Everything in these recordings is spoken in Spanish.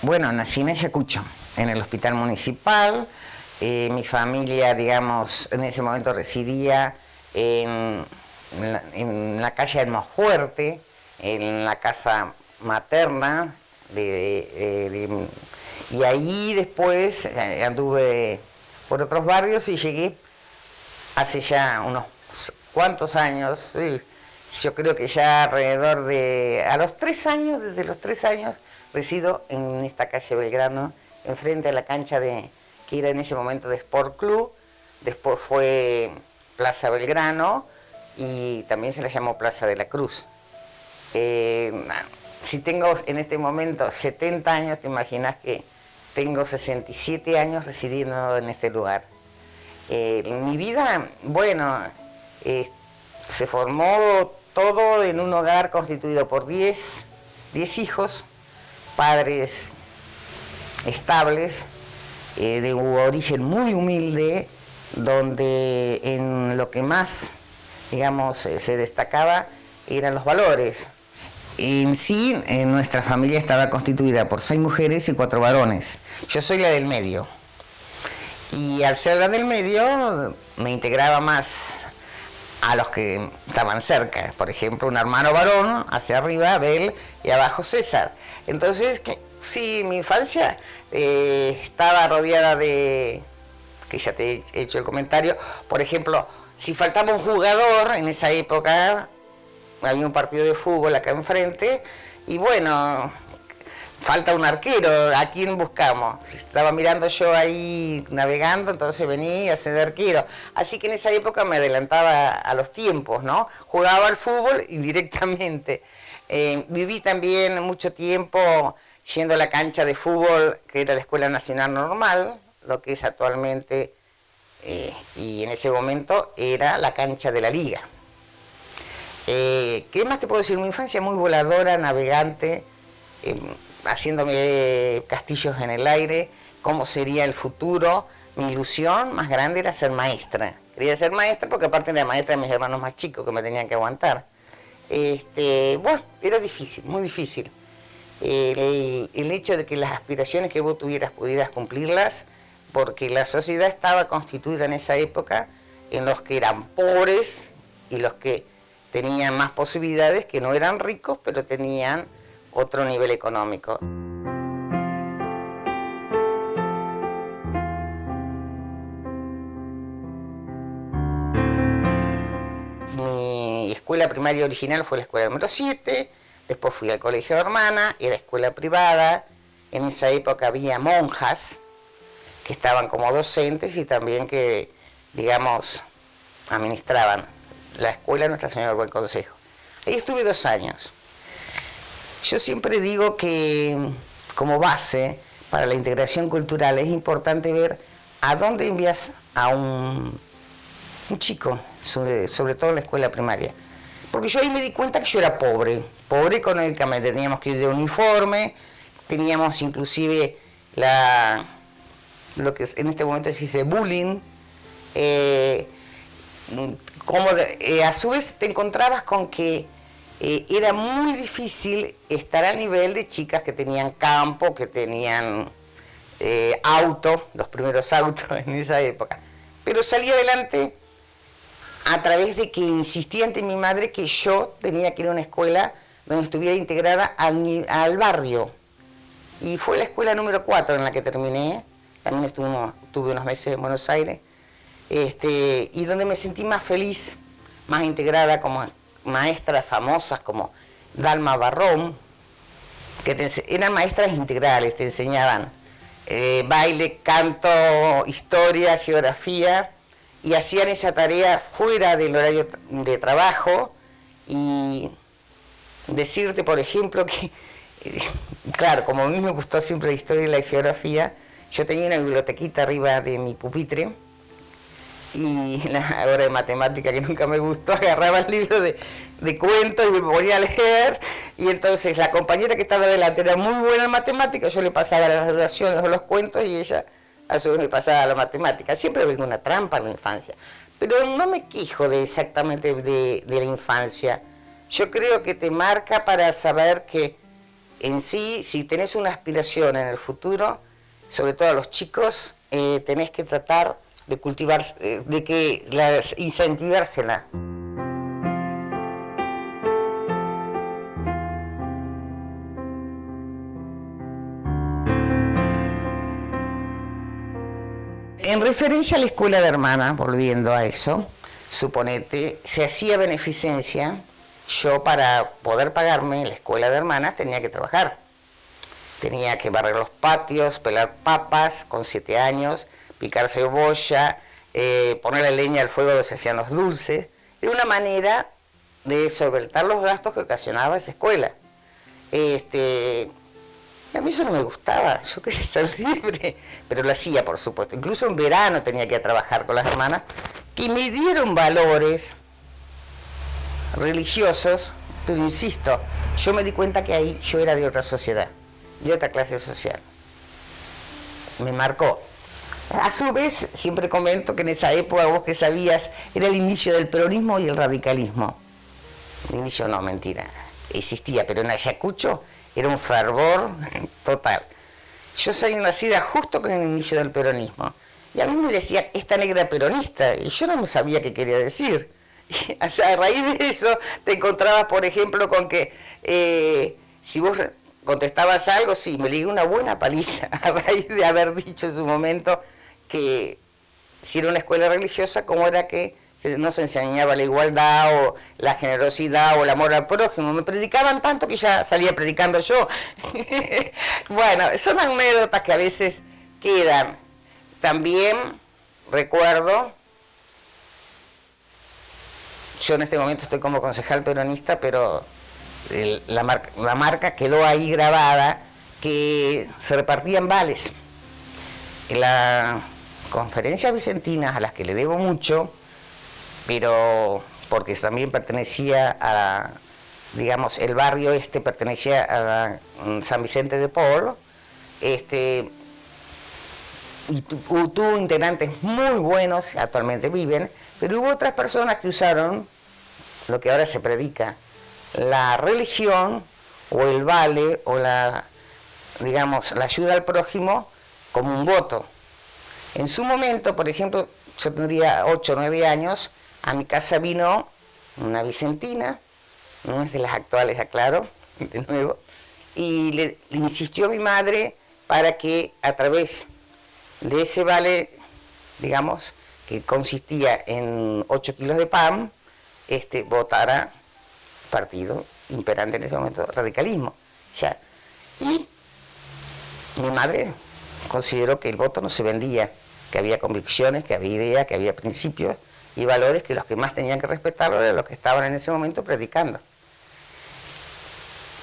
Bueno, nací en Ayacucho, en el hospital municipal. Mi familia, digamos, en ese momento residía en la calle Almafuerte, en la casa materna, y ahí después anduve por otros barrios y llegué hace ya unos cuantos años, sí, yo creo que ya alrededor de, a los 3 años, desde los 3 años, resido en esta calle Belgrano, enfrente a la cancha que era en ese momento de Sport Club, después fue Plaza Belgrano y también se la llamó Plaza de la Cruz. Si tengo en este momento 70 años, te imaginas que tengo 67 años residiendo en este lugar. Mi vida, bueno, se formó todo en un hogar constituido por 10 hijos, padres estables, de un origen muy humilde, donde en lo que más, digamos, se destacaba eran los valores. En sí, nuestra familia estaba constituida por 6 mujeres y 4 varones. Yo soy la del medio. Y al ser la del medio, me integraba más a los que estaban cerca. Por ejemplo, un hermano varón, hacia arriba Abel y abajo César. Entonces, sí, mi infancia estaba rodeada de, que ya te he hecho el comentario, por ejemplo, si faltaba un jugador en esa época, había un partido de fútbol acá enfrente, y bueno, falta un arquero, ¿a quién buscamos? Si estaba mirando yo ahí navegando, entonces venía a ser de arquero. Así que en esa época me adelantaba a los tiempos, ¿no? Jugaba al fútbol indirectamente. Viví también mucho tiempo yendo a la cancha de fútbol, que era la Escuela Nacional Normal, lo que es actualmente, y en ese momento era la cancha de la Liga. ¿Qué más te puedo decir? Mi infancia muy voladora, navegante, haciéndome castillos en el aire, cómo sería el futuro. Mi ilusión más grande era ser maestra. Quería ser maestra porque aparte era maestra de mis hermanos más chicos que me tenían que aguantar. Bueno, era difícil, muy difícil. El hecho de que las aspiraciones que vos tuvieras pudieras cumplirlas, porque la sociedad estaba constituida en esa época en los que eran pobres y los que tenían más posibilidades, que no eran ricos, pero tenían otro nivel económico. Mi escuela primaria original fue la escuela número 7, después fui al colegio de hermana, era escuela privada, en esa época había monjas que estaban como docentes y también que, digamos, administraban la escuela Nuestra Señora del Buen Consejo. Ahí estuve 2 años. Yo siempre digo que como base para la integración cultural es importante ver a dónde envías a un chico, sobre todo en la escuela primaria. Porque yo ahí me di cuenta que yo era pobre económicamente, teníamos que ir de uniforme, teníamos inclusive lo que en este momento se dice bullying, a su vez te encontrabas con que era muy difícil estar a nivel de chicas que tenían campo, que tenían auto, los primeros autos en esa época. Pero salí adelante a través de que insistía ante mi madre que yo tenía que ir a una escuela donde estuviera integrada al barrio. Y fue la escuela número 4 en la que terminé, también estuve unos meses en Buenos Aires, y donde me sentí más feliz, más integrada, como maestras famosas como Dalma Barrón, que eran maestras integrales, te enseñaban baile, canto, historia, geografía, y hacían esa tarea fuera del horario de trabajo. Y decirte, por ejemplo, que, claro, como a mí me gustó siempre la historia y la geografía, yo tenía una bibliotequita arriba de mi pupitre, y la hora de matemática que nunca me gustó, agarraba el libro de cuentos y me ponía a leer, y entonces la compañera que estaba delante era muy buena en matemáticas, yo le pasaba las relaciones o los cuentos y ella a su vez me pasaba la matemática. Siempre vengo una trampa en la infancia, pero no me quejo exactamente de la infancia. Yo creo que te marca para saber que en sí, si tenés una aspiración en el futuro, sobre todo a los chicos, tenés que tratar de cultivar, incentivársela. En referencia a la escuela de hermanas, volviendo a eso, suponete, se hacía beneficencia, yo para poder pagarme la escuela de hermanas tenía que trabajar. Tenía que barrer los patios, pelar papas con 7 años, picar cebolla, ponerle leña al fuego donde se hacían los dulces. Era una manera de solventar los gastos que ocasionaba esa escuela. A mí eso no me gustaba, yo quería ser libre, pero lo hacía, por supuesto. Incluso en verano tenía que trabajar con las hermanas, que me dieron valores religiosos, pero insisto, yo me di cuenta que ahí yo era de otra sociedad, de otra clase social. Me marcó. A su vez, siempre comento que en esa época, vos que sabías, era el inicio del peronismo y el radicalismo. El inicio no, mentira, existía, pero en Ayacucho era un fervor total. Yo soy nacida justo con el inicio del peronismo. Y a mí me decían, esta negra peronista, y yo no sabía qué quería decir. Y, o sea, a raíz de eso te encontrabas, por ejemplo, con que si vos contestabas algo, sí, me di una buena paliza a raíz de haber dicho en su momento que si era una escuela religiosa, cómo era que no se enseñaba la igualdad o la generosidad o el amor al prójimo. Me predicaban tanto que ya salía predicando yo. Bueno, son anécdotas que a veces quedan. También recuerdo, yo en este momento estoy como concejal peronista, pero la marca quedó ahí grabada, que se repartían vales. En las conferencias vicentinas, a las que le debo mucho, pero porque también pertenecía a, digamos, el barrio pertenecía a San Vicente de Paul, y tuvo integrantes muy buenos, actualmente viven, pero hubo otras personas que usaron lo que ahora se predica, la religión o el vale o digamos, la ayuda al prójimo como un voto. En su momento, por ejemplo, yo tendría 8 o 9 años, a mi casa vino una vicentina, no es de las actuales, aclaro, de nuevo, y le insistió a mi madre para que a través de ese vale, digamos, que consistía en 8 kilos de pan, votara partido imperante en ese momento, radicalismo. Ya. Y mi madre consideró que el voto no se vendía, que había convicciones, que había ideas, que había principios y valores que los que más tenían que respetarlo eran los que estaban en ese momento predicando.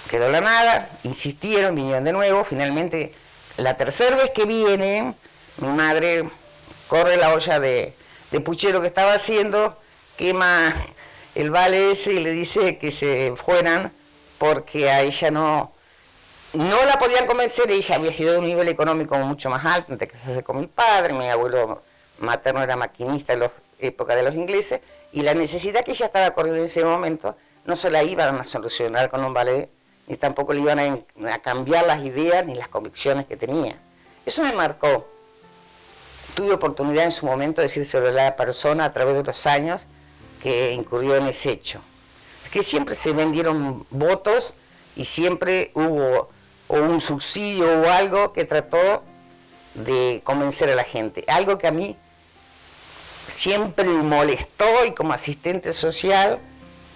Quedó la nada, insistieron, vinieron de nuevo, finalmente la tercera vez que vienen, mi madre corre la olla de puchero que estaba haciendo, quema el vale ese y le dice que se fueran porque a ella no la podían convencer. Ella había sido de un nivel económico mucho más alto antes de casarse con mi padre, mi abuelo materno era maquinista en la época de los ingleses, y la necesidad que ella estaba corriendo en ese momento no se la iban a solucionar con un ballet, ni tampoco le iban a cambiar las ideas ni las convicciones que tenía. Eso me marcó. Tuve oportunidad en su momento de decírselo a la persona a través de los años que incurrió en ese hecho. Es que siempre se vendieron votos y siempre hubo o un subsidio o algo que trató de convencer a la gente. Algo que a mí siempre me molestó, y como asistente social,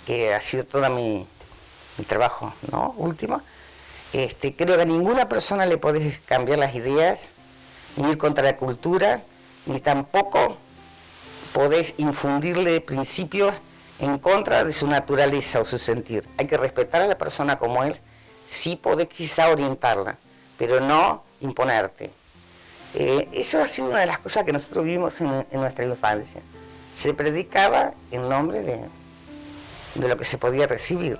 que ha sido todo mi trabajo, ¿no? Último, creo que a ninguna persona le podés cambiar las ideas, ni ir contra la cultura, ni tampoco podés infundirle principios en contra de su naturaleza o su sentir. Hay que respetar a la persona como él, sí podés quizá orientarla, pero no imponerte. Eso ha sido una de las cosas que nosotros vivimos en nuestra infancia. Se predicaba en nombre de lo que se podía recibir.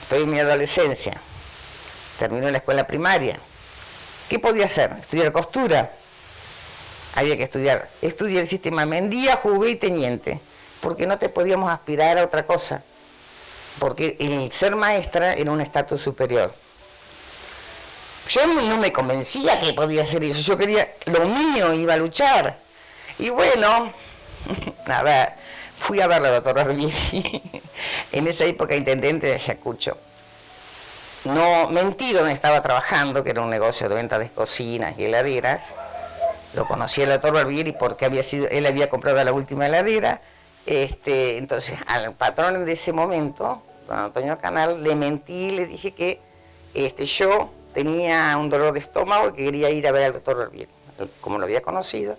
Estoy en mi adolescencia, termino la escuela primaria, ¿Qué podía hacer? Estudiar costura. Había que estudiar. Estudié el sistema Mendía, jugué y teniente, porque no te podíamos aspirar a otra cosa, porque el ser maestra era un estatus superior. Yo no me convencía que podía hacer eso, yo quería, lo mío, iba a luchar. Y bueno, a ver, fui a ver a la doctora Barbieri, en esa época intendente de Ayacucho. No mentí donde estaba trabajando, que era un negocio de venta de cocinas y heladeras. Lo conocí al doctor Barbieri porque él había comprado la última heladera. Entonces, al patrón de ese momento, don Antonio Canal, le mentí y le dije que yo tenía un dolor de estómago y que quería ir a ver al doctor Barbieri, como lo había conocido.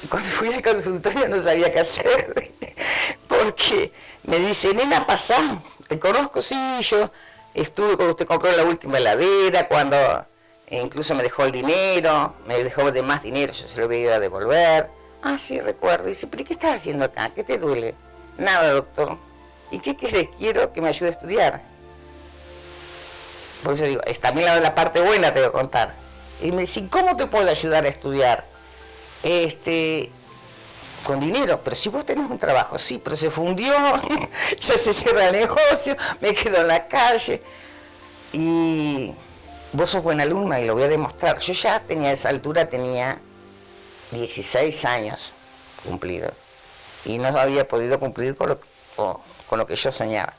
Y cuando fui al consultorio no sabía qué hacer, porque me dice, nena, pasá, te conozco, sí, yo estuve cuando usted compró la última heladera, cuando incluso me dejó el dinero, me dejó de más dinero, yo se lo voy a ir a devolver. Ah, sí, recuerdo. Dice, pero ¿qué estás haciendo acá? ¿Qué te duele? Nada, doctor. ¿Y qué querés? Quiero que me ayude a estudiar. Por eso digo, es también la parte buena te voy a contar. Y me dice, ¿cómo te puedo ayudar a estudiar? Con dinero, pero si vos tenés un trabajo, sí, pero se fundió, ya se cierra el negocio, me quedo en la calle. Y vos sos buena alumna y lo voy a demostrar. Yo ya tenía, a esa altura tenía 16 años cumplidos y no había podido cumplir con lo que yo soñaba.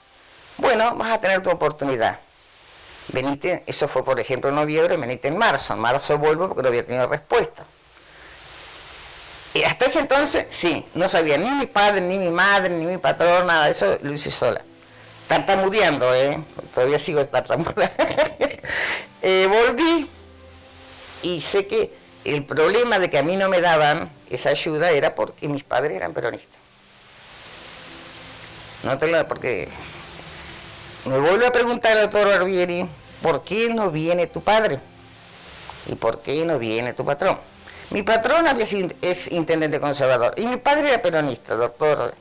Bueno, vas a tener tu oportunidad. Venite, eso fue por ejemplo en noviembre, venite en marzo vuelvo porque no había tenido respuesta. Y hasta ese entonces, sí, no sabía ni mi padre, ni mi madre, ni mi patrón, nada de eso, lo hice sola. Tartamudeando, todavía sigo tartamudeando. Volví y sé que el problema de que a mí no me daban esa ayuda era porque mis padres eran peronistas. Porque me vuelve a preguntar el doctor Barbieri, ¿por qué no viene tu padre? ¿Y por qué no viene tu patrón? Mi patrón es intendente conservador y mi padre era peronista, doctor.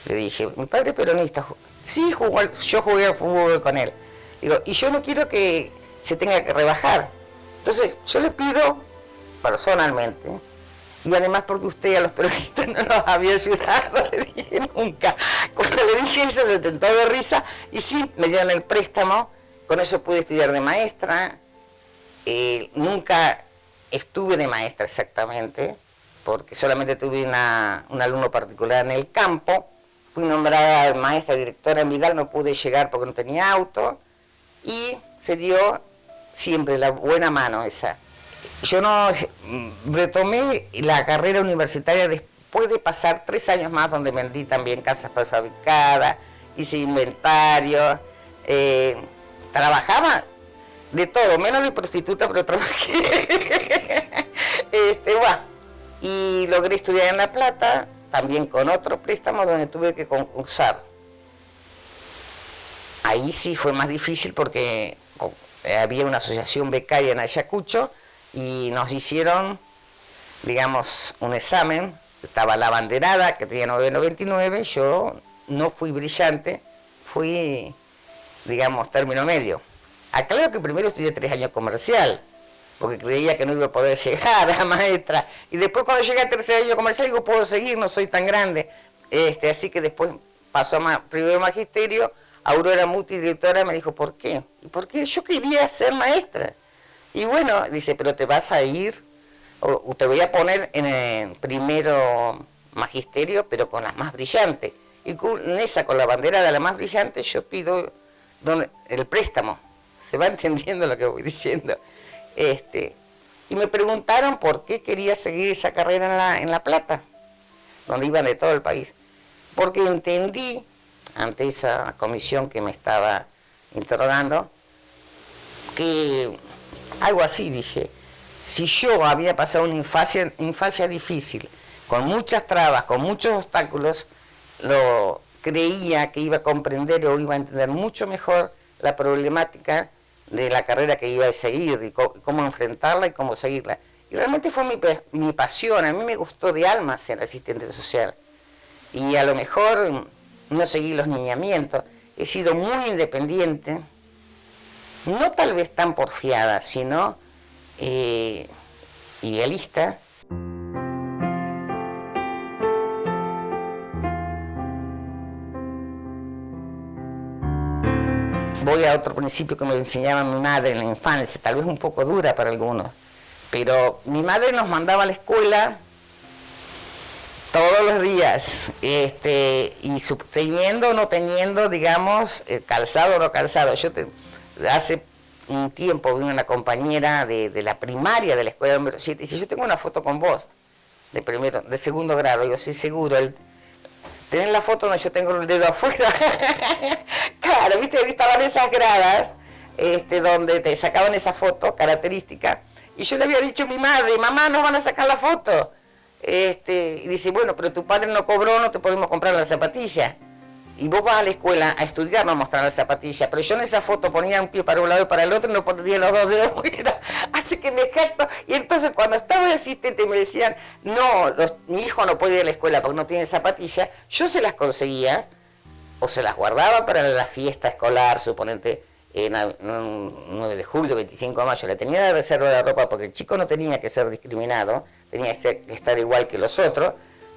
Le dije, mi padre es peronista. Sí, yo jugué al fútbol con él. Digo, y yo no quiero que se tenga que rebajar. Entonces, yo le pido personalmente, y además porque usted a los peronistas no los había ayudado, le dije nunca. Cuando le dije eso se tentó de risa, y sí, me dieron el préstamo, con eso pude estudiar de maestra. Nunca estuve de maestra exactamente, porque solamente tuve un alumno particular en el campo. Fui nombrada maestra directora en Vidal, no pude llegar porque no tenía auto, y se dio siempre la buena mano esa. Yo no retomé la carrera universitaria después de pasar 3 años más donde vendí también casas prefabricadas, hice inventario, trabajaba de todo, menos de prostituta, pero trabajé. Y logré estudiar en La Plata, también con otro préstamo donde tuve que concursar. Ahí sí fue más difícil porque había una asociación becaria en Ayacucho y nos hicieron, digamos, un examen. Estaba la banderada que tenía 9.99, yo no fui brillante, fui, digamos, término medio. Aclaro que primero estudié 3 años comercial, porque creía que no iba a poder llegar a maestra. Y después cuando llegué a 3er año comercial, digo, puedo seguir, no soy tan grande. Así que después pasó a primero magisterio. Aurora Muti, directora, me dijo, ¿por qué? ¿Y por qué? Yo quería ser maestra. Y bueno, dice, pero te vas a ir, o te voy a poner en el primero magisterio, pero con las más brillantes. Y con la bandera de la más brillante, yo pido el préstamo. ¿Se va entendiendo lo que voy diciendo? Y me preguntaron por qué quería seguir esa carrera en La Plata, donde iban de todo el país. Porque entendí, ante esa comisión que me estaba interrogando, que algo así dije, si yo había pasado una infancia difícil, con muchas trabas, con muchos obstáculos, creía que iba a comprender o iba a entender mucho mejor la problemática de la carrera que iba a seguir y cómo enfrentarla y cómo seguirla. Y realmente fue mi pasión, a mí me gustó de alma ser asistente social. Y a lo mejor no seguí los lineamientos, he sido muy independiente, no tal vez tan porfiada, sino idealista. Voy a otro principio que me enseñaba mi madre en la infancia, tal vez un poco dura para algunos, pero mi madre nos mandaba a la escuela todos los días, y teniendo o no teniendo, digamos, calzado o no calzado. Hace un tiempo vino una compañera de la primaria de la escuela número 7 y dice, yo tengo una foto con vos, de segundo grado. Yo, sí, seguro. ¿Tenés la foto? No, yo tengo el dedo afuera. Claro, viste, estaban esas gradas, donde te sacaban esa foto característica, y yo le había dicho a mi madre, mamá, nos van a sacar la foto. Y dice, bueno, pero tu padre no cobró, no te podemos comprar la zapatilla. Y vos vas a la escuela a estudiar, no a mostrar la zapatilla. Pero yo en esa foto ponía un pie para un lado y para el otro y no ponía los dos dedos fuera. Así que me jacto. Y entonces cuando estaba de asistente me decían, no, mi hijo no puede ir a la escuela porque no tiene zapatilla. Yo se las conseguía o se las guardaba para la fiesta escolar, suponente, en 9 de julio, 25 de mayo. Le tenía de reserva de ropa porque el chico no tenía que ser discriminado, tenía que estar igual que los otros.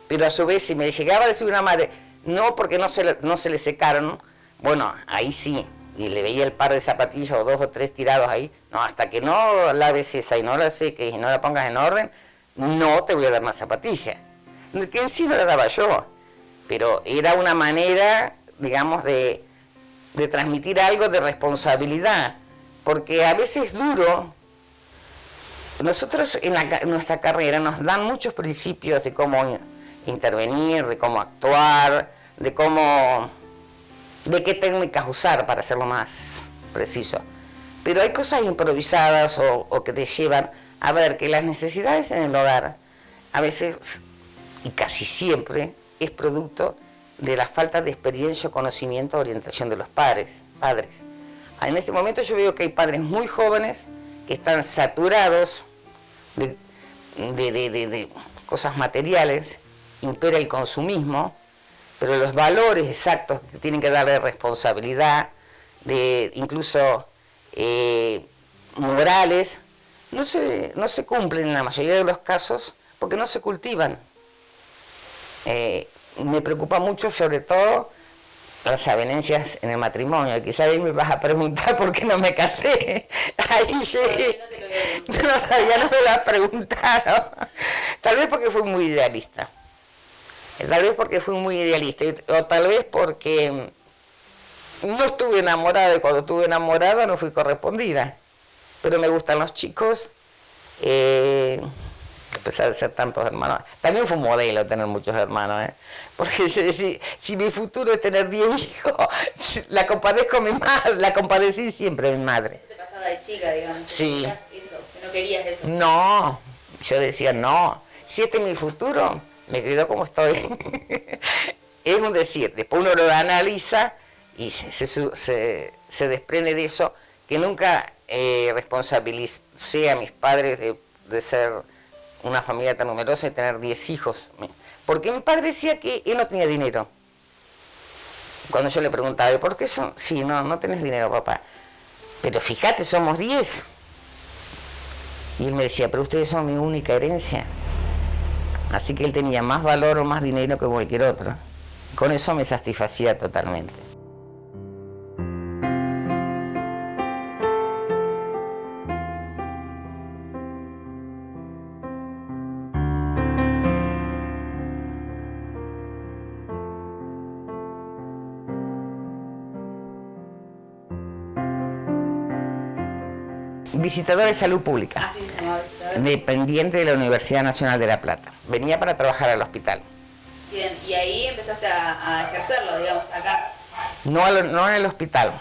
Pero a su vez, si me llegaba a decir una madre, no, porque no se le secaron, bueno, ahí sí, y le veía el par de zapatillas o 2 o 3 tirados ahí, no, hasta que no laves esa y no la seques y no la pongas en orden, no te voy a dar más zapatillas. Que en sí no la daba yo, pero era una manera, digamos, de transmitir algo de responsabilidad, porque a veces es duro. Nosotros en nuestra carrera nos dan muchos principios de cómo intervenir, de cómo actuar, de qué técnicas usar, para hacerlo más preciso. Pero hay cosas improvisadas o que te llevan a ver que las necesidades en el hogar, a veces y casi siempre, es producto de la falta de experiencia, conocimiento, orientación de los padres. En este momento yo veo que hay padres muy jóvenes que están saturados de cosas materiales, impera el consumismo, pero los valores exactos que tienen que darle responsabilidad, incluso morales, no se cumplen en la mayoría de los casos porque no se cultivan. Me preocupa mucho, sobre todo, las avenencias en el matrimonio. Quizás ahí me vas a preguntar por qué no me casé. Ahí llegué. Ya no me lo has preguntado. Tal vez porque fui muy idealista. O tal vez porque no estuve enamorada, y cuando estuve enamorada no fui correspondida. Pero me gustan los chicos, a pesar de ser tantos hermanos. También fue un modelo tener muchos hermanos, porque yo decía, si mi futuro es tener 10 hijos, la compadecí siempre a mi madre. ¿Eso te pasaba de chica, digamos? Sí. Eso, que no querías eso. No, yo decía, no, si este es mi futuro, me quedo como estoy. Es un decir, después uno lo analiza y se desprende de eso, que nunca responsabilicé a mis padres de ser una familia tan numerosa y tener 10 hijos. Porque mi padre decía que él no tenía dinero. Cuando yo le preguntaba, ¿por qué eso? Sí, no tenés dinero, papá. Pero fíjate, somos 10. Y él me decía, pero ustedes son mi única herencia. Así que él tenía más valor o más dinero que cualquier otro. Con eso me satisfacía totalmente. Visitador de salud pública, dependiente de la Universidad Nacional de La Plata. Venía para trabajar al hospital. Bien, y ahí empezaste a ejercerlo, digamos, acá. No en el hospital.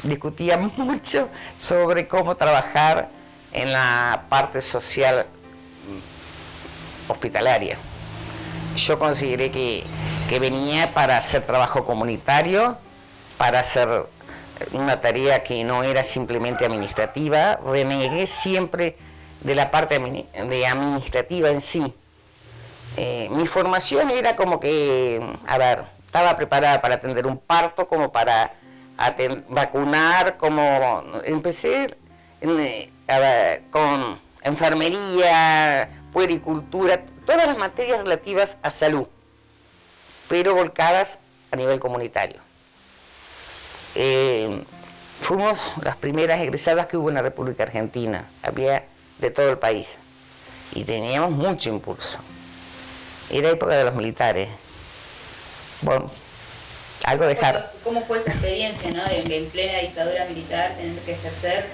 Discutía mucho sobre cómo trabajar en la parte social hospitalaria. Yo consideré que venía para hacer trabajo comunitario, para hacer una tarea que no era simplemente administrativa. Renegué siempre de la parte de administrativa en sí. Mi formación era como que, estaba preparada para atender un parto, como para vacunar, como empecé con enfermería, puericultura, todas las materias relativas a salud, pero volcadas a nivel comunitario. Fuimos las primeras egresadas que hubo en la República Argentina, había de todo el país, y teníamos mucho impulso. Era época de los militares. Bueno, algo dejar. ¿Cómo fue esa experiencia, ¿no? De en plena dictadura militar tener que ejercer?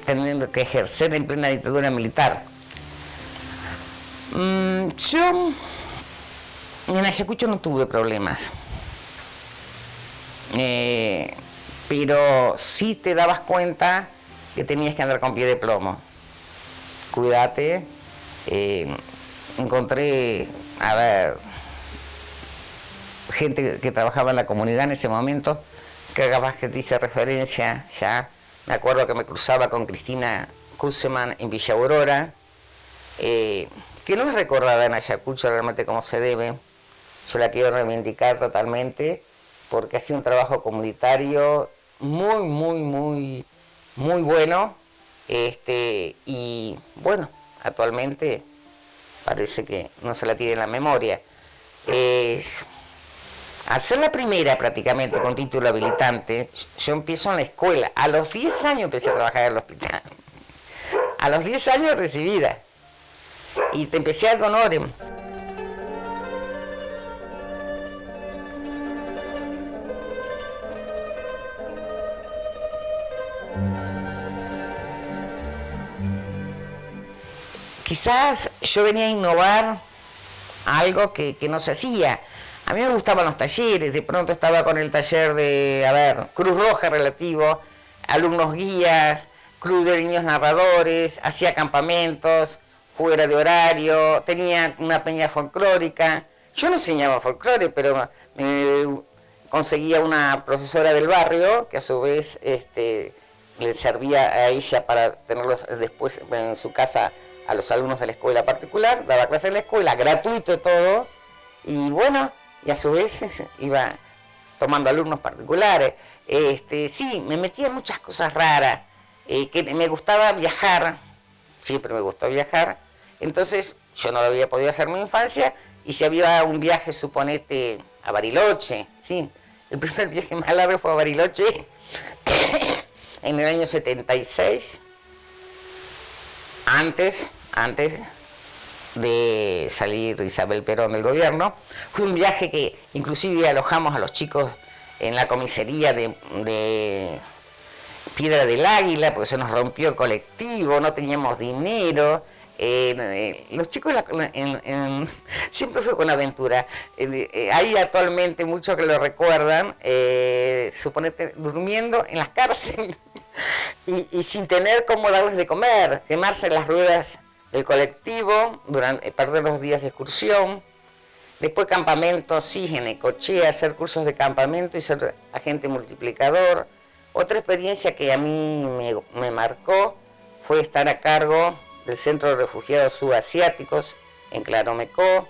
Teniendo que ejercer en plena dictadura militar. Yo en Ayacucho no tuve problemas, pero sí te dabas cuenta que tenías que andar con pie de plomo. Cuídate. Encontré, a ver, gente que trabajaba en la comunidad en ese momento, que capaz que te hice referencia ya. Me acuerdo que me cruzaba con Cristina Kuseman en Villa Aurora, que no es recordada en Ayacucho realmente como se debe. Yo la quiero reivindicar totalmente, porque ha sido un trabajo comunitario muy bueno, y bueno, actualmente parece que no se la tiene en la memoria. Al ser la primera prácticamente con título habilitante, yo empiezo en la escuela. A los 10 años empecé a trabajar en el hospital. A los 10 años recibida. Y te empecé ad honorem. Quizás yo venía a innovar algo que no se hacía. A mí me gustaban los talleres, de pronto estaba con el taller de, Cruz Roja relativo, alumnos guías, club de niños narradores, hacía campamentos fuera de horario, tenía una peña folclórica. Yo no enseñaba folclore, pero conseguía una profesora del barrio que a su vez le servía a ella para tenerlos después en su casa a los alumnos de la escuela particular, daba clases en la escuela, gratuito todo, y bueno, y a su vez iba tomando alumnos particulares. Sí, me metía en muchas cosas raras, que me gustaba viajar, siempre me gustó viajar, entonces yo no lo había podido hacer en mi infancia, y si había un viaje, suponete, a Bariloche, sí, el primer viaje más largo fue a Bariloche, en el año 76, antes de salir Isabel Perón del gobierno. Fue un viaje que inclusive alojamos a los chicos en la comisaría de Piedra del Águila, porque se nos rompió el colectivo, no teníamos dinero. Los chicos siempre fue con aventura. Hay actualmente muchos que lo recuerdan, suponete durmiendo en las cárceles y sin tener cómo darles de comer, quemarse las ruedas del colectivo, perder los días de excursión, después campamentos, sí, en Necochea, hacer cursos de campamento y ser agente multiplicador. Otra experiencia que a mí me marcó fue estar a cargo del Centro de Refugiados Subasiáticos en Claromecó,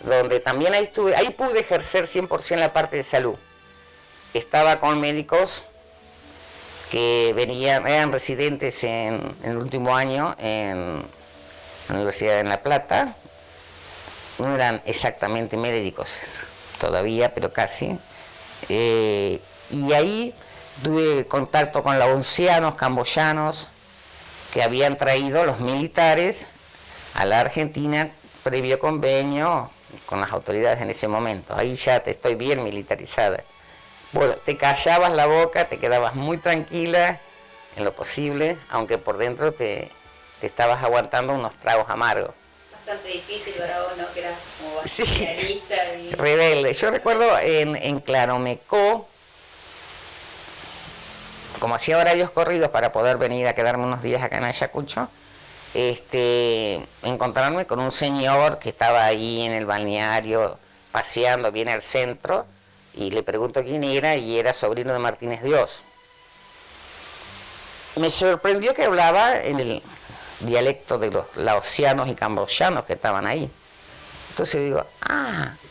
donde también ahí pude ejercer 100% la parte de salud. Estaba con médicos que eran residentes en el último año en la Universidad de La Plata. No eran exactamente médicos todavía, pero casi. Y ahí tuve contacto con laoncianos, camboyanos, que habían traído los militares a la Argentina previo convenio con las autoridades en ese momento. Ahí ya estoy bien militarizada. Bueno, te callabas la boca, te quedabas muy tranquila en lo posible, aunque por dentro te estabas aguantando unos tragos amargos. Bastante difícil para vos, ¿no? Que eras como sí, realista y rebelde. Yo recuerdo en Claromecó, como hacía horarios corridos para poder venir a quedarme unos días acá en Ayacucho, encontrarme con un señor que estaba ahí en el balneario paseando bien al centro, y le pregunto quién era, y era sobrino de Martínez Dios. Me sorprendió que hablaba en el dialecto de los laosianos y camboyanos que estaban ahí. Entonces digo,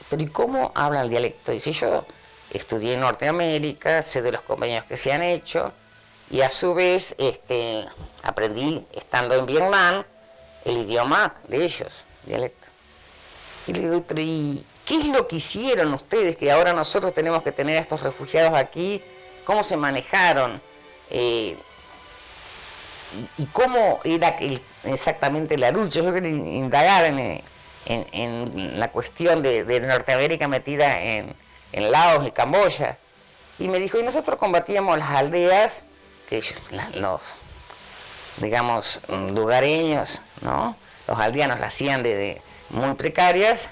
pero ¿y cómo habla el dialecto? Dice, yo estudié en Norteamérica, sé de los convenios que se han hecho, y a su vez aprendí, estando en Vietnam, el idioma de ellos, dialecto. Y le digo, pero ¿y qué es lo que hicieron ustedes que ahora nosotros tenemos que tener a estos refugiados aquí? ¿Cómo se manejaron? Y cómo era exactamente la lucha. Yo quería indagar en la cuestión de Norteamérica metida en Laos y Camboya. Y me dijo, y nosotros combatíamos las aldeas, que ellos, los, digamos, lugareños, ¿no? Los aldeanos las hacían de muy precarias,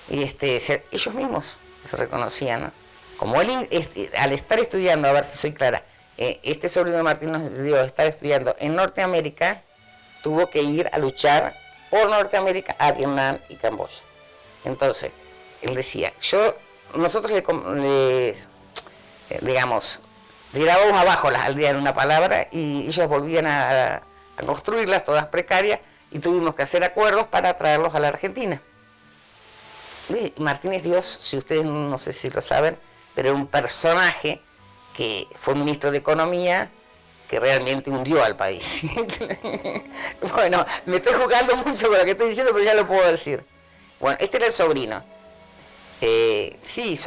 y ellos mismos se reconocían, ¿no? Como él, al estar estudiando, a ver si soy clara, este sobrino de Martín nos dio estar estudiando en Norteamérica, tuvo que ir a luchar por Norteamérica a Vietnam y Camboya. Entonces, él decía, nosotros digamos, tirábamos abajo las aldeas en una palabra y ellos volvían a construirlas, todas precarias, y tuvimos que hacer acuerdos para traerlos a la Argentina. Martínez Dios, si ustedes no sé si lo saben, pero era un personaje que fue ministro de Economía, que realmente hundió al país. Bueno, me estoy jugando mucho con lo que estoy diciendo, pero ya lo puedo decir. Bueno, este era el sobrino. Sí,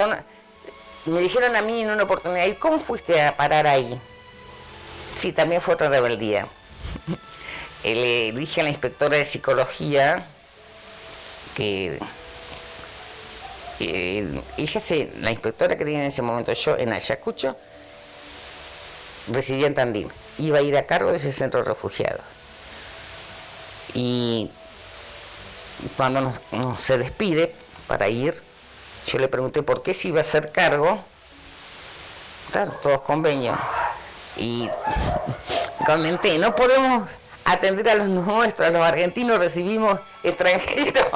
me dijeron a mí en una oportunidad, ¿y cómo fuiste a parar ahí? Sí, también fue otra rebeldía. Le dije a la inspectora de psicología que la inspectora que tenía en ese momento yo en Ayacucho, residía en Tandil, iba a ir a cargo de ese centro de refugiados. Y cuando se despide para ir, yo le pregunté por qué se iba a hacer cargo, claro, todos convenios, y comenté, no podemos atender a los nuestros, a los argentinos recibimos extranjeros,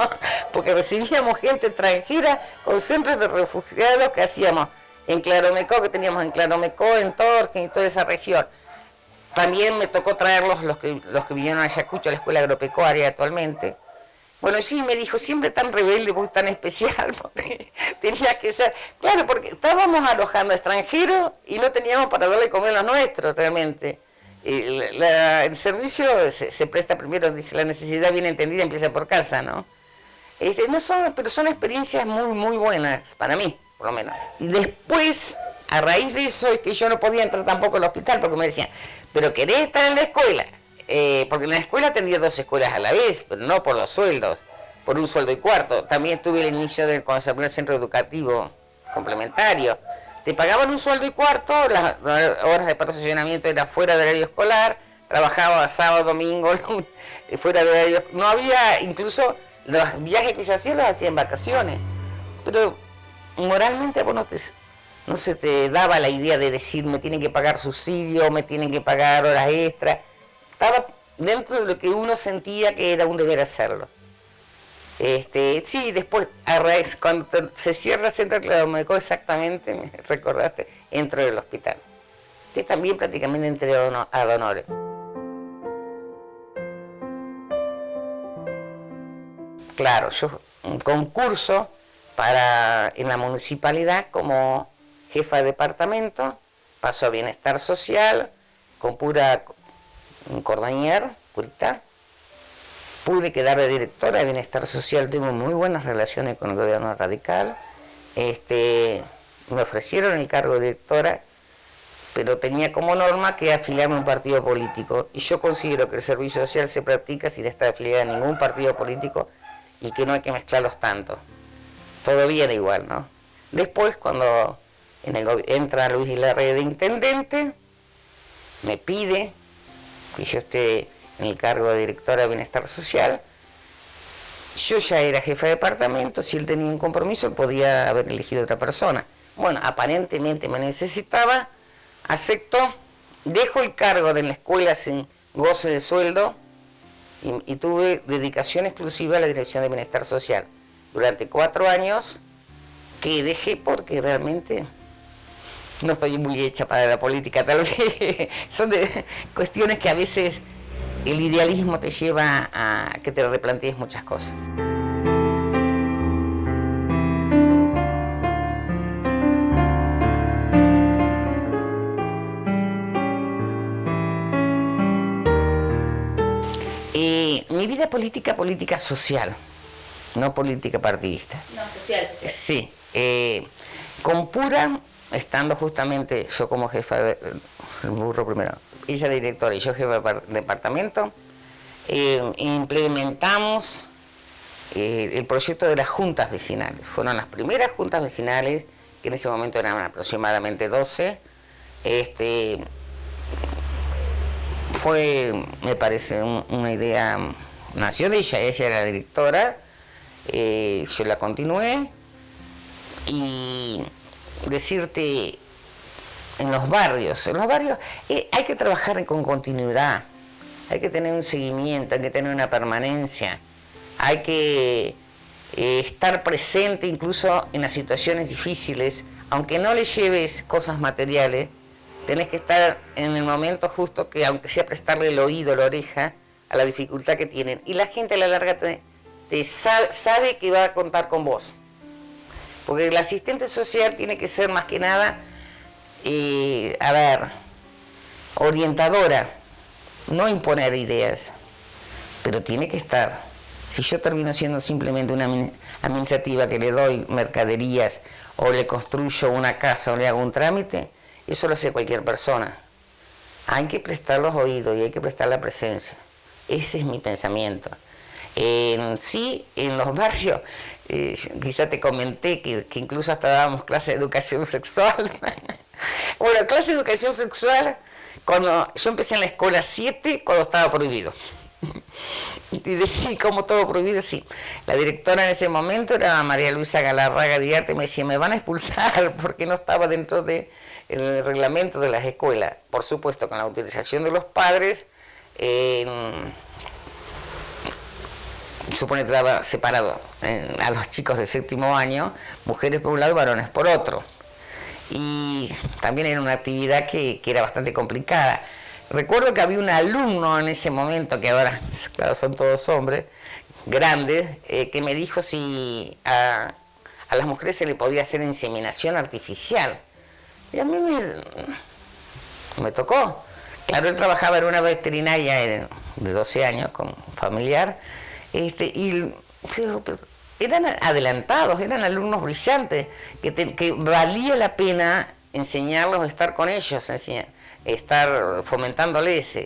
porque recibíamos gente extranjera con centros de refugiados que hacíamos en Claromecó, que teníamos en Claromecó, en Torquín y toda esa región. También me tocó traerlos los que vinieron a Ayacucho, a la escuela agropecuaria actualmente. Bueno, sí, me dijo, siempre tan rebelde, vos tan especial, porque tenía que ser... Claro, porque estábamos alojando extranjeros y no teníamos para darle comer a los nuestros, realmente. El servicio se presta primero, dice, la necesidad bien entendida empieza por casa, ¿no? Pero son experiencias muy, muy buenas, para mí, por lo menos. Y después, a raíz de eso, es que yo no podía entrar tampoco al hospital, porque me decían, pero querés estar en la escuela. Porque en la escuela atendía 2 escuelas a la vez, pero no por los sueldos, por un sueldo y cuarto. También tuve el inicio cuando se abrió el centro educativo complementario. Te pagaban un sueldo y cuarto, las horas de procesamiento era fuera del horario escolar, trabajaba sábado, domingo, fuera del horario. No había, incluso los viajes que yo hacía los hacía en vacaciones. Pero moralmente a vos no se te daba la idea de decir me tienen que pagar subsidio, me tienen que pagar horas extras. Estaba dentro de lo que uno sentía que era un deber hacerlo. Sí, después, a raíz, cuando se cierra el centro de Claromecó, exactamente, me recordaste, entro del hospital. Que también prácticamente entré a Donore. Claro, yo un concurso en la municipalidad como jefa de departamento, paso a bienestar social, con pura Cordañer, Curita. Pude quedar de directora de bienestar social, tengo muy buenas relaciones con el gobierno radical. Me ofrecieron el cargo de directora, pero tenía como norma que afiliarme a un partido político. Y yo considero que el servicio social se practica sin estar afiliada a ningún partido político y que no hay que mezclarlos tanto. Todo viene igual, ¿no? Después, cuando entra Luis Larrea de intendente, me pide que yo esté en el cargo de directora de bienestar social. Yo ya era jefa de departamento, si él tenía un compromiso podía haber elegido otra persona. Bueno, aparentemente me necesitaba, acepto, dejo el cargo de la escuela sin goce de sueldo y tuve dedicación exclusiva a la dirección de bienestar social durante 4 años, que dejé porque realmente no estoy muy hecha para la política, tal vez. Son cuestiones que a veces el idealismo te lleva a que te replantees muchas cosas. Mi vida política, política social, no política partidista. No, social. Sí, con Pura, estando justamente yo como jefa, el burro primero, ella directora y yo jefa de departamento, implementamos el proyecto de las juntas vecinales. Fueron las primeras juntas vecinales, que en ese momento eran aproximadamente 12. Fue, me parece, una idea, nació de ella era la directora, yo la continué, y decirte, en los barrios hay que trabajar con continuidad, hay que tener un seguimiento, hay que tener una permanencia, hay que estar presente incluso en las situaciones difíciles, aunque no le lleves cosas materiales, tenés que estar en el momento justo, que aunque sea prestarle el oído, la oreja, a la dificultad que tienen. Y la gente a la larga sabe que va a contar con vos. Porque el asistente social tiene que ser más que nada, orientadora, no imponer ideas, pero tiene que estar. Si yo termino siendo simplemente una administrativa que le doy mercaderías, o le construyo una casa, o le hago un trámite, eso lo hace cualquier persona. Hay que prestar los oídos y hay que prestar la presencia. Ese es mi pensamiento. En los barrios, quizá te comenté que incluso hasta dábamos clase de educación sexual. Bueno, clase de educación sexual, cuando yo empecé en la escuela 7, cuando estaba prohibido. Y decía, como todo prohibido, sí. La directora en ese momento era María Luisa Galarraga Diarte, me decía, me van a expulsar porque no estaba dentro del reglamento de las escuelas. Por supuesto, con la utilización de los padres, supone que estaba separado a los chicos de 7º año, mujeres por un lado y varones por otro. Y también era una actividad que era bastante complicada. Recuerdo que había un alumno en ese momento, que ahora, claro, son todos hombres, grandes, que me dijo si a las mujeres se le podía hacer inseminación artificial. Y a mí me tocó. Claro, él trabajaba en una veterinaria de 12 años, con familiar, y eran adelantados, eran alumnos brillantes, que valía la pena enseñarlos, estar con ellos, estar fomentándoles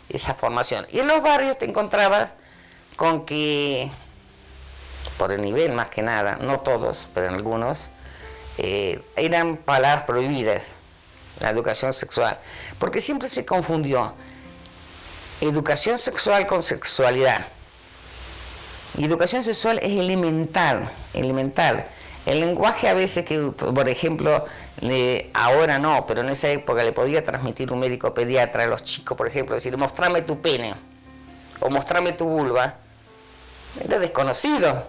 esa formación. Y en los barrios te encontrabas con que, por el nivel más que nada, no todos, pero en algunos, eran palabras prohibidas, la educación sexual, porque siempre se confundió educación sexual con sexualidad. Y educación sexual es elemental. El lenguaje a veces que, por ejemplo, ahora no, pero en esa época le podía transmitir un médico pediatra a los chicos, por ejemplo, decir, mostrame tu pene, o mostrame tu vulva, era desconocido.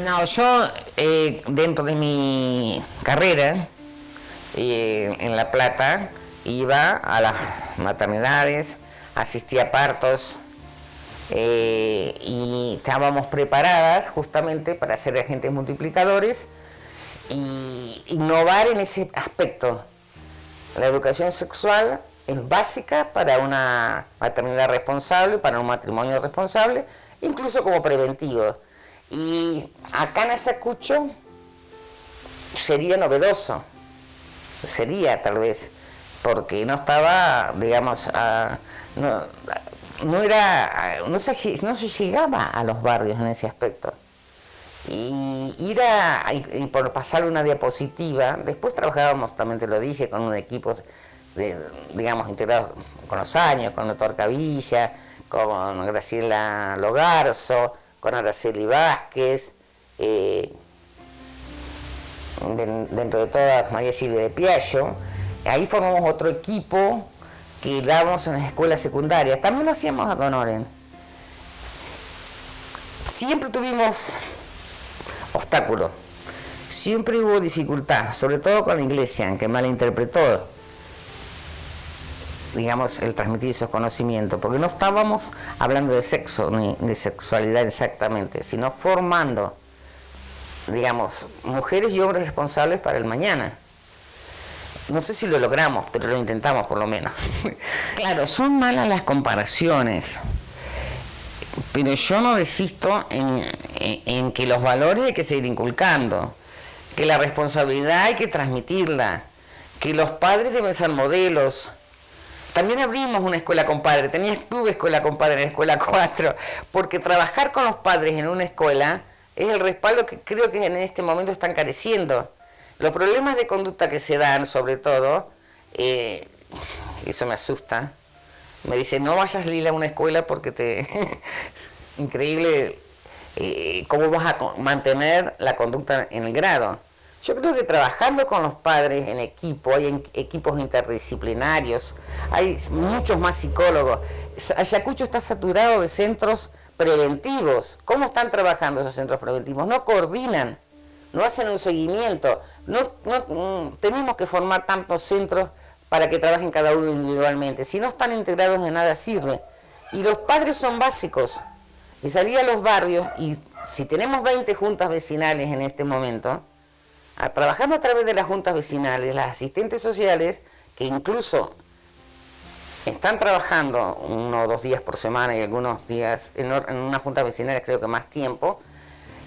No, yo, dentro de mi carrera, en La Plata, iba a las maternidades, asistía a partos, y estábamos preparadas justamente para ser agentes multiplicadores y innovar en ese aspecto. La educación sexual es básica para una maternidad responsable, para un matrimonio responsable, incluso como preventivo. Y acá en Ayacucho sería novedoso, tal vez, porque no estaba, digamos, no se llegaba a los barrios en ese aspecto. Y y por pasar una diapositiva, después trabajábamos, también te lo dije, con un equipo digamos, integrados con los años, con el doctor Cavilla, con Graciela Logarzo, con Araceli Vázquez, dentro de todas María Silvia de Piaggio. Ahí formamos otro equipo que dábamos en las escuelas secundarias, también lo hacíamos ad honorem. Siempre tuvimos obstáculos, siempre hubo dificultad, sobre todo con la iglesia, que malinterpretó, digamos, el transmitir esos conocimientos, porque no estábamos hablando de sexo ni de sexualidad exactamente, sino formando, digamos, mujeres y hombres responsables para el mañana. No sé si lo logramos, pero lo intentamos por lo menos. Claro, son malas las comparaciones, pero yo no desisto en que los valores hay que seguir inculcando, que la responsabilidad hay que transmitirla, que los padres deben ser modelos. También abrimos una escuela con padres, tuve escuela con padres en la escuela 4, porque trabajar con los padres en una escuela es el respaldo que creo que en este momento están careciendo. Los problemas de conducta que se dan, sobre todo, eso me asusta. Me dice, no vayas, Lila, a una escuela porque te... Increíble cómo vas a mantener la conducta en el grado. Yo creo que trabajando con los padres en equipo, hay equipos interdisciplinarios, hay muchos más psicólogos. Ayacucho está saturado de centros preventivos. ¿Cómo están trabajando esos centros preventivos? No coordinan, no hacen un seguimiento. Tenemos que formar tantos centros para que trabajen cada uno individualmente. Si no están integrados, de nada sirve. Y los padres son básicos. Y salir a los barrios, y si tenemos 20 juntas vecinales en este momento, trabajando a través de las juntas vecinales, las asistentes sociales, que incluso están trabajando 1 o 2 días por semana y algunos días en una junta vecinal, creo que más tiempo,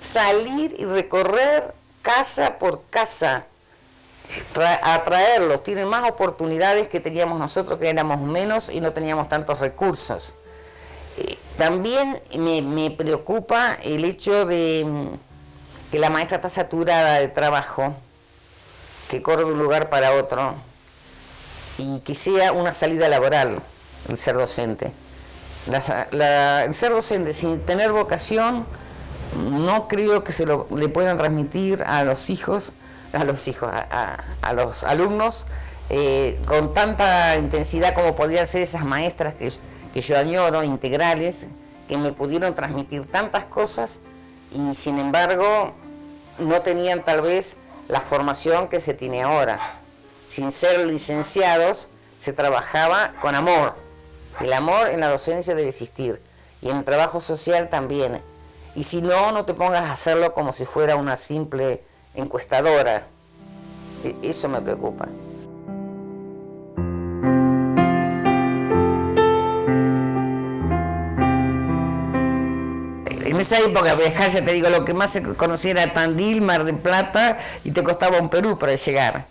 salir y recorrer casa por casa, atraerlos, tienen más oportunidades que teníamos nosotros, que éramos menos y no teníamos tantos recursos. También me preocupa el hecho de que la maestra está saturada de trabajo, que corre de un lugar para otro, y que sea una salida laboral el ser docente. El ser docente sin tener vocación, no creo que le puedan transmitir a los alumnos con tanta intensidad como podían ser esas maestras que yo añoro, integrales, que me pudieron transmitir tantas cosas y sin embargo no tenían tal vez la formación que se tiene ahora. Sin ser licenciados se trabajaba con amor. El amor en la docencia debe existir y en el trabajo social también. Y si no, no te pongas a hacerlo como si fuera una simple encuestadora. Eso me preocupa. En esa época, viajar, ya te digo, lo que más se conocía era Tandil, Mar del Plata, y te costaba un Perú para llegar.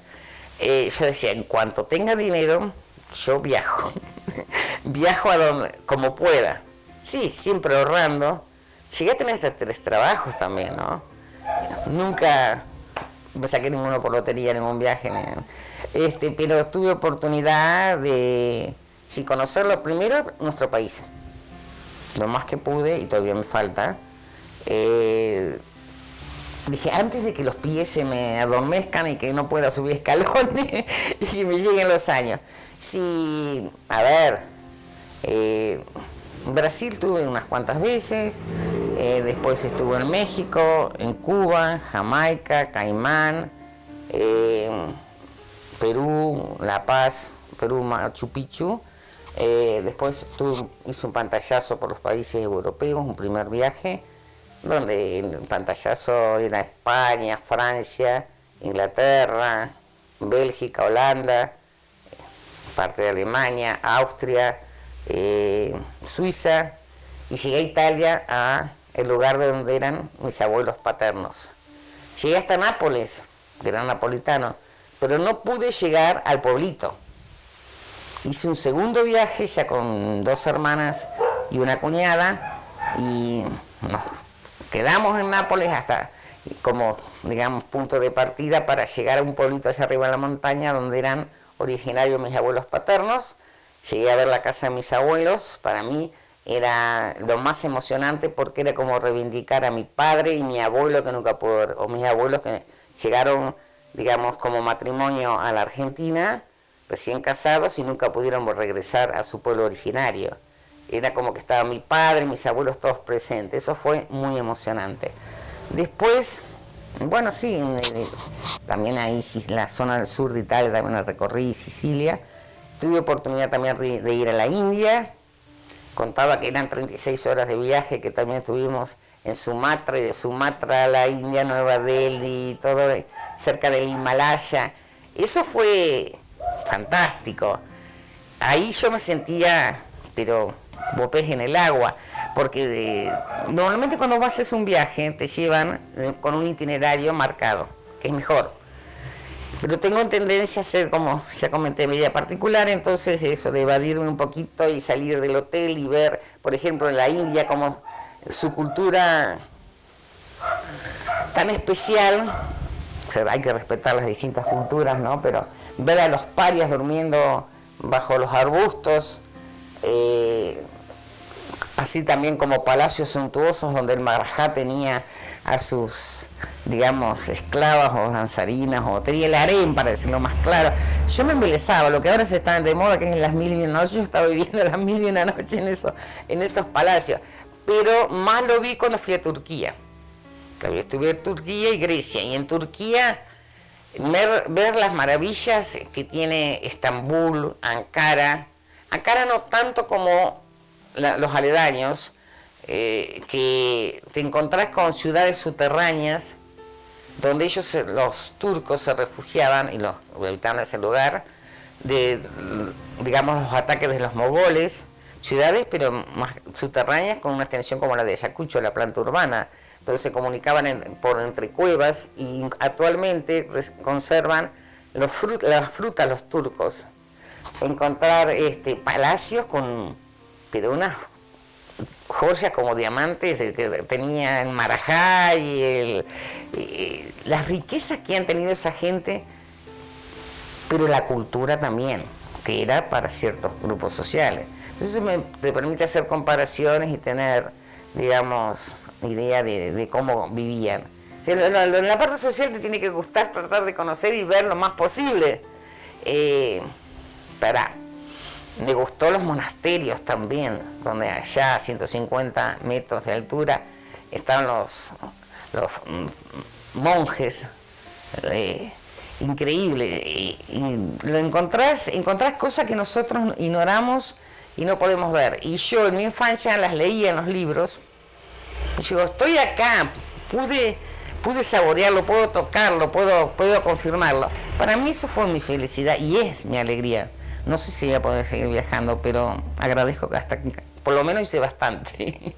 Yo decía, en cuanto tenga dinero, yo viajo. Viajo a donde, como pueda. Sí, siempre ahorrando. Llegué a tener hasta 3 trabajos también, ¿no? Nunca me saqué ninguno por lotería, ningún viaje. Pero tuve oportunidad de, sí, conocerlo primero, nuestro país. Lo más que pude, y todavía me falta. Dije, antes de que los pies se me adormezcan y que no pueda subir escalones y que me lleguen los años. Sí, a ver, Brasil tuve unas cuantas veces, después estuve en México, en Cuba, Jamaica, Caimán, Perú, La Paz, Perú, Machu Picchu. Después hice un pantallazo por los países europeos, un primer viaje, donde el pantallazo era España, Francia, Inglaterra, Bélgica, Holanda, parte de Alemania, Austria, Suiza, y llegué a Italia, el lugar de donde eran mis abuelos paternos. Llegué hasta Nápoles, que era napolitano, pero no pude llegar al pueblito. Hice un segundo viaje ya con 2 hermanas y una cuñada, y nos quedamos en Nápoles hasta como, digamos, punto de partida para llegar a un pueblito allá arriba en la montaña donde eran originarios mis abuelos paternos. Llegué a ver la casa de mis abuelos. Para mí era lo más emocionante porque era como reivindicar a mi padre y mi abuelo que nunca pudo, o mis abuelos que llegaron, digamos, como matrimonio a la Argentina, recién casados, y nunca pudieron regresar a su pueblo originario. Era como que estaba mi padre y mis abuelos todos presentes. Eso fue muy emocionante. Después, bueno, sí, también ahí la zona del sur de Italia también la recorrí, Sicilia. Tuve oportunidad también de ir a la India. Contaba que eran 36 horas de viaje que también tuvimos en Sumatra, y de Sumatra a la India, Nueva Delhi, todo cerca del Himalaya. Eso fue fantástico. Ahí yo me sentía, pero como pez en el agua, porque normalmente cuando vas a hacer un viaje te llevan con un itinerario marcado, que es mejor. Pero tengo tendencia a ser, como ya comenté, media particular, entonces eso de evadirme un poquito y salir del hotel y ver, por ejemplo, en la India, como su cultura tan especial, o sea, hay que respetar las distintas culturas, ¿no? Pero ver a los parias durmiendo bajo los arbustos, así también como palacios suntuosos donde el Maharaja tenía a sus, digamos, esclavas o danzarinas, o tenía el harén, para decirlo más claro. Yo me embelesaba, lo que ahora se está de moda, que es en las 1001 noches, yo estaba viviendo las 1001 noches en esos palacios, pero más lo vi cuando fui a Turquía. Estuve en Turquía y Grecia, y en Turquía ver las maravillas que tiene Estambul, Ankara no tanto como los aledaños, que te encontrás con ciudades subterráneas donde ellos, los turcos, se refugiaban y los habitaban ese lugar de, digamos, los ataques de los mogoles, ciudades pero más subterráneas con una extensión como la de Ayacucho, la planta urbana, pero se comunicaban por entre cuevas, y actualmente conservan las frutas los turcos. Encontrar palacios con, pero unas joyas como diamantes que tenía el Maharaja, y las riquezas que han tenido esa gente, pero la cultura también, que era para ciertos grupos sociales. Eso te permite hacer comparaciones y tener, digamos, idea de cómo vivían. En la parte social te tiene que gustar tratar de conocer y ver lo más posible. Me gustó los monasterios también, donde allá a 150 metros de altura estaban los monjes, increíble, y lo encontrás cosas que nosotros ignoramos y no podemos ver. Y yo en mi infancia las leía en los libros, y digo, estoy acá, pude saborearlo, puedo tocarlo, puedo confirmarlo. Para mí eso fue mi felicidad y es mi alegría. No sé si voy a poder seguir viajando, pero agradezco que hasta por lo menos hice bastante.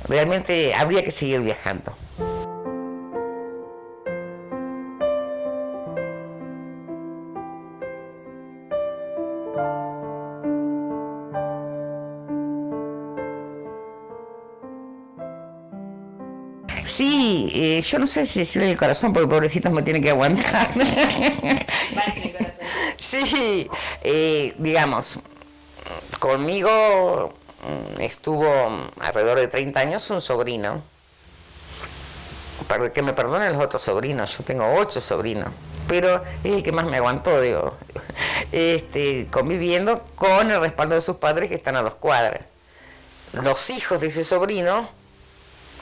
Realmente habría que seguir viajando. Sí, yo no sé si decirle el corazón, porque pobrecitos me tienen que aguantar. Sí, digamos, conmigo estuvo alrededor de 30 años un sobrino. Para que me perdonen los otros sobrinos, yo tengo 8 sobrinos, pero es el que más me aguantó, digo, conviviendo con el respaldo de sus padres, que están a 2 cuadras. Los hijos de ese sobrino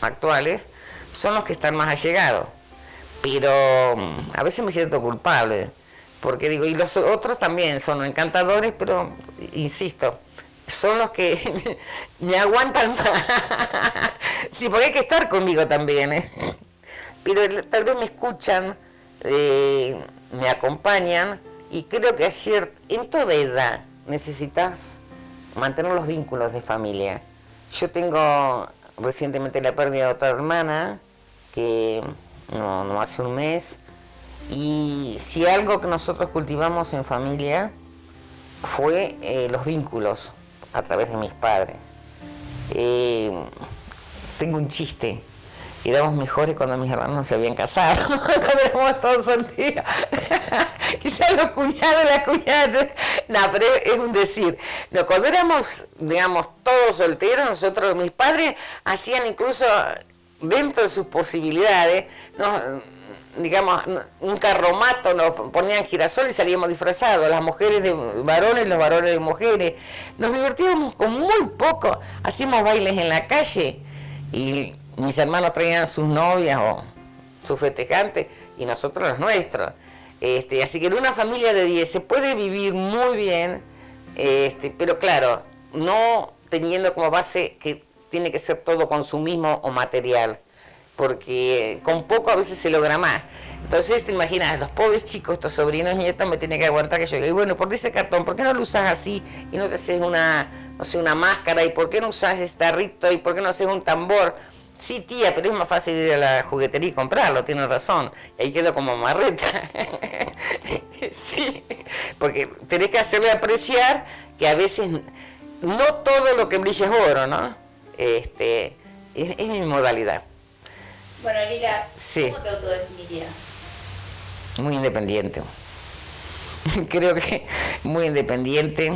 actuales son los que están más allegados, pero a veces me siento culpable, porque digo, y los otros también son encantadores, pero insisto, son los que me aguantan más. Sí, porque hay que estar conmigo también, pero tal vez me escuchan, me acompañan, y creo que en toda edad necesitas mantener los vínculos de familia. Yo tengo recientemente la pérdida de otra hermana, que no hace un mes, y si algo que nosotros cultivamos en familia fue los vínculos a través de mis padres. Tengo un chiste: éramos mejores cuando mis hermanos no se habían casado, cuando éramos todos solteros. Quizás los cuñados, las cuñadas, no, pero es un decir. No, cuando éramos, digamos, todos solteros, mis padres hacían incluso, dentro de sus posibilidades, digamos, un carromato, nos ponían girasol y salíamos disfrazados, las mujeres de varones, los varones de mujeres. Nos divertíamos con muy poco, hacíamos bailes en la calle, y mis hermanos traían sus novias o sus festejantes, y nosotros los nuestros. Así que en una familia de 10 se puede vivir muy bien, pero claro, no teniendo como base que tiene que ser todo consumismo o material, porque con poco a veces se logra más. Entonces te imaginas, los pobres chicos, estos sobrinos nietos me tienen que aguantar que yo diga, y bueno, ¿por qué ese cartón? ¿Por qué no lo usas así y no te haces una, no sé, una máscara? ¿Y por qué no usas ese tarrito? ¿Y por qué no haces un tambor? Sí, tía, pero es más fácil ir a la juguetería y comprarlo, tienes razón. Y ahí quedo como marreta. Sí, porque tenés que hacerle apreciar que a veces no todo lo que brilla es oro, ¿no? Es mi modalidad. Bueno, Lila, sí. ¿Cómo te autodefinirías? Muy independiente. Creo que muy independiente.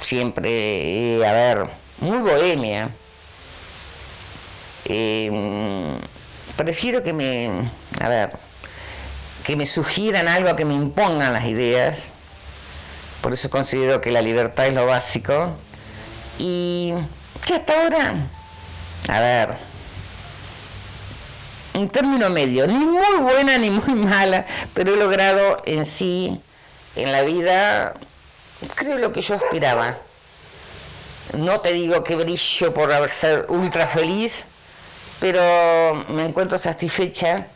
Siempre, a ver, muy bohemia. Prefiero que me sugieran algo, que me impongan las ideas. Por eso considero que la libertad es lo básico. Y que hasta ahora, a ver, un término medio, ni muy buena ni muy mala, pero he logrado en sí, en la vida, creo lo que yo aspiraba. No te digo que brillo por ser ultra feliz, pero me encuentro satisfecha.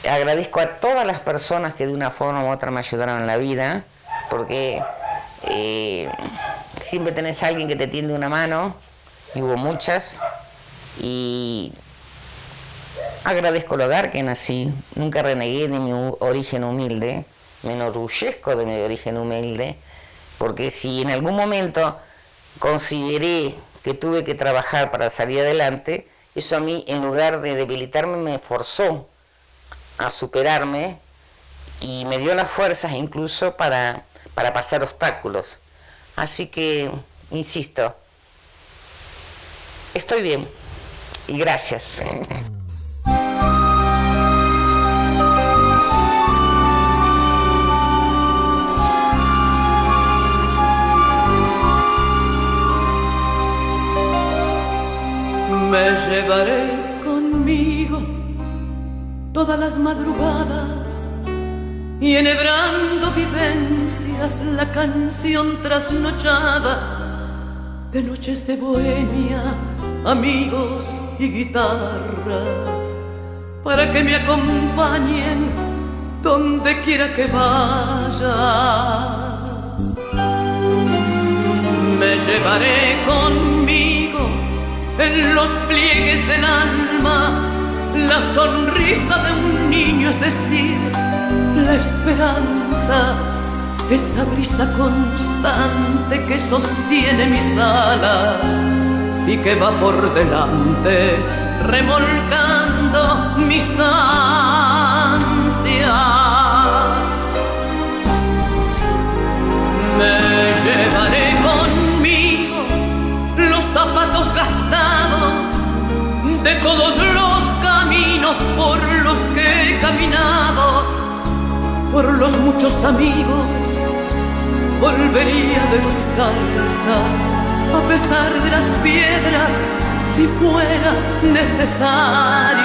Agradezco a todas las personas que de una forma u otra me ayudaron en la vida, porque siempre tenés a alguien que te tiende una mano, y hubo muchas, y agradezco el hogar que nací, nunca renegué de mi origen humilde, me enorgullezco de mi origen humilde, porque si en algún momento consideré que tuve que trabajar para salir adelante, eso a mí, en lugar de debilitarme, me forzó a superarme y me dio las fuerzas incluso para pasar obstáculos. Así que, insisto, estoy bien y gracias. Me llevaré conmigo todas las madrugadas y enhebrando vivencias la canción trasnochada de noches de bohemia, amigos y guitarras, para que me acompañen donde quiera que vaya. Me llevaré conmigo en los pliegues del alma la sonrisa de un niño, es decir, la esperanza, esa brisa constante que sostiene mis alas y que va por delante remolcando mis ansias. Me llevaré conmigo los zapatos gastados de todos los caminos por los que he caminado, por los muchos amigos volvería descalza, a pesar de las piedras, si fuera necesario.